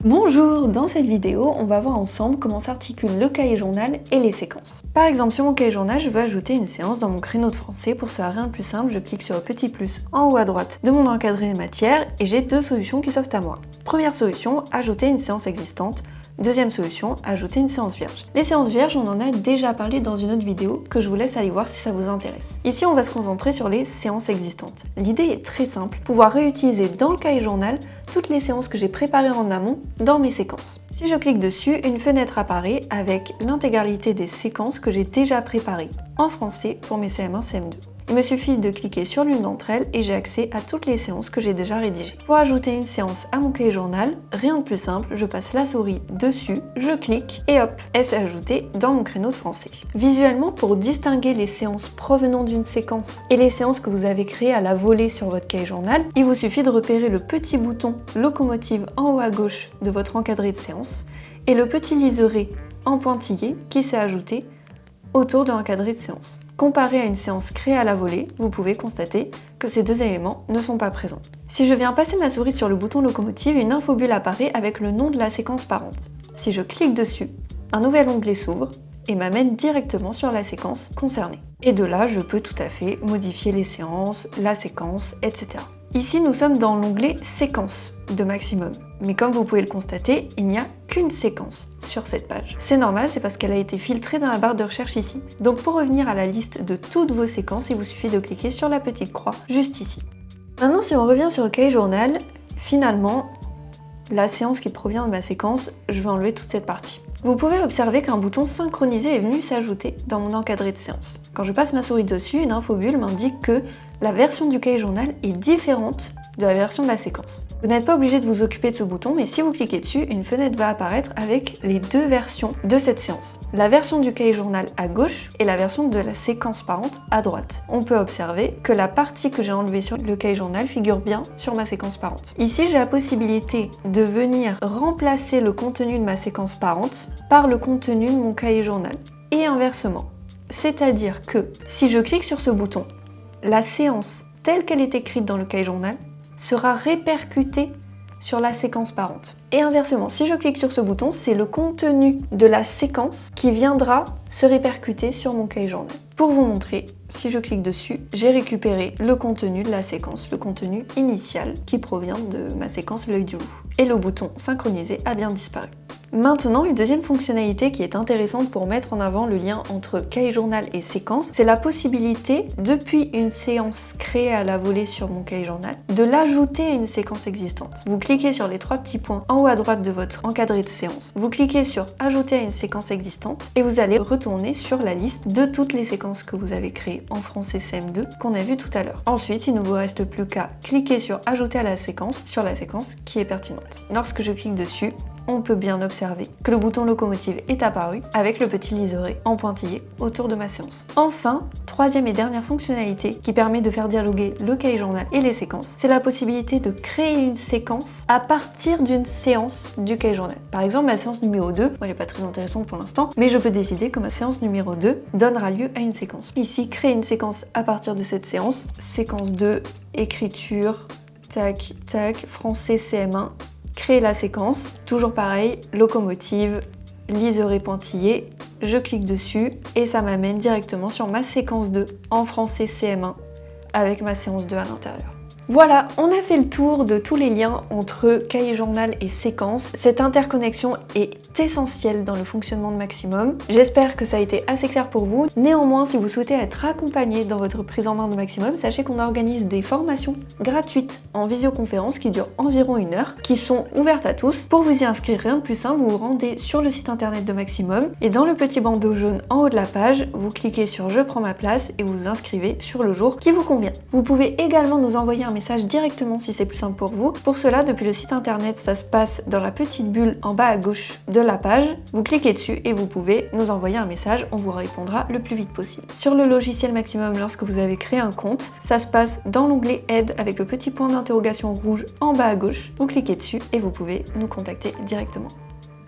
Bonjour, dans cette vidéo, on va voir ensemble comment s'articule le cahier journal et les séquences. Par exemple, sur mon cahier journal, je veux ajouter une séance dans mon créneau de français. Pour ça, rien de plus simple, je clique sur le petit plus en haut à droite de mon encadré de matière et j'ai deux solutions qui s'offrent à moi. Première solution, ajouter une séance existante. Deuxième solution, ajouter une séance vierge. Les séances vierges, on en a déjà parlé dans une autre vidéo que je vous laisse aller voir si ça vous intéresse. Ici, on va se concentrer sur les séances existantes. L'idée est très simple, pouvoir réutiliser dans le cahier journal toutes les séances que j'ai préparées en amont dans mes séquences. Si je clique dessus, une fenêtre apparaît avec l'intégralité des séquences que j'ai déjà préparées en français pour mes CM1, CM2. Il me suffit de cliquer sur l'une d'entre elles et j'ai accès à toutes les séances que j'ai déjà rédigées. Pour ajouter une séance à mon cahier journal, rien de plus simple, je passe la souris dessus, je clique et hop, elle s'est ajoutée dans mon créneau de français. Visuellement, pour distinguer les séances provenant d'une séquence et les séances que vous avez créées à la volée sur votre cahier journal, il vous suffit de repérer le petit bouton locomotive en haut à gauche de votre encadré de séance et le petit liseré en pointillé qui s'est ajouté autour de l'encadré de séance. Comparé à une séance créée à la volée, vous pouvez constater que ces deux éléments ne sont pas présents. Si je viens passer ma souris sur le bouton locomotive, une infobulle apparaît avec le nom de la séquence parente. Si je clique dessus, un nouvel onglet s'ouvre et m'amène directement sur la séquence concernée. Et de là, je peux tout à fait modifier les séances, la séquence, etc. Ici, nous sommes dans l'onglet séquence de Maximum. Mais comme vous pouvez le constater, il n'y a qu'une séquence sur cette page. C'est normal, c'est parce qu'elle a été filtrée dans la barre de recherche ici. Donc pour revenir à la liste de toutes vos séquences, il vous suffit de cliquer sur la petite croix juste ici. Maintenant, si on revient sur le cahier journal, finalement, la séance qui provient de ma séquence, je vais enlever toute cette partie. Vous pouvez observer qu'un bouton synchronisé est venu s'ajouter dans mon encadré de séance. Quand je passe ma souris dessus, une infobulle m'indique que la version du cahier journal est différente de la version de la séquence. Vous n'êtes pas obligé de vous occuper de ce bouton, mais si vous cliquez dessus, une fenêtre va apparaître avec les deux versions de cette séance. La version du cahier journal à gauche et la version de la séquence parente à droite. On peut observer que la partie que j'ai enlevée sur le cahier journal figure bien sur ma séquence parente. Ici, j'ai la possibilité de venir remplacer le contenu de ma séquence parente par le contenu de mon cahier journal. Et inversement. C'est-à-dire que si je clique sur ce bouton, la séance telle qu'elle est écrite dans le cahier journal sera répercutée sur la séquence parente. Et inversement, si je clique sur ce bouton, c'est le contenu de la séquence qui viendra se répercuter sur mon cahier journal. Pour vous montrer, si je clique dessus, j'ai récupéré le contenu de la séquence, le contenu initial qui provient de ma séquence l'œil du loup. Et le bouton synchroniser a bien disparu. Maintenant, une deuxième fonctionnalité qui est intéressante pour mettre en avant le lien entre cahier journal et séquence, c'est la possibilité, depuis une séance créée à la volée sur mon cahier journal, de l'ajouter à une séquence existante. Vous cliquez sur les trois petits points en haut à droite de votre encadré de séance, vous cliquez sur ajouter à une séquence existante et vous allez retourner sur la liste de toutes les séquences que vous avez créées en français CM2 qu'on a vu tout à l'heure. Ensuite, il ne vous reste plus qu'à cliquer sur ajouter à la séquence sur la séquence qui est pertinente. Lorsque je clique dessus, on peut bien observer que le bouton locomotive est apparu avec le petit liseré en pointillé autour de ma séance. Enfin, troisième et dernière fonctionnalité qui permet de faire dialoguer le cahier journal et les séquences, c'est la possibilité de créer une séquence à partir d'une séance du cahier journal. Par exemple, ma séance numéro 2, moi elle n'est pas très intéressante pour l'instant, mais je peux décider que ma séance numéro 2 donnera lieu à une séquence. Ici, créer une séquence à partir de cette séance, séquence 2, écriture, tac, tac, français CM1, créer la séquence, toujours pareil, locomotive, liseré pointillé, je clique dessus et ça m'amène directement sur ma séquence 2 en français CM1 avec ma séance 2 à l'intérieur. Voilà, on a fait le tour de tous les liens entre cahier journal et séquence. Cette interconnexion est essentielle dans le fonctionnement de Maximum. J'espère que ça a été assez clair pour vous. Néanmoins, si vous souhaitez être accompagné dans votre prise en main de Maximum, sachez qu'on organise des formations gratuites en visioconférence qui durent environ 1 heure, qui sont ouvertes à tous. Pour vous y inscrire, rien de plus simple, vous vous rendez sur le site internet de Maximum et dans le petit bandeau jaune en haut de la page, vous cliquez sur Je prends ma place et vous vous inscrivez sur le jour qui vous convient. Vous pouvez également nous envoyer un message directement si c'est plus simple pour vous. Pour cela, depuis le site internet, ça se passe dans la petite bulle en bas à gauche de la page. Vous cliquez dessus et vous pouvez nous envoyer un message, on vous répondra le plus vite possible. Sur le logiciel Maximum, lorsque vous avez créé un compte, ça se passe dans l'onglet Aide avec le petit point d'interrogation rouge en bas à gauche. Vous cliquez dessus et vous pouvez nous contacter directement.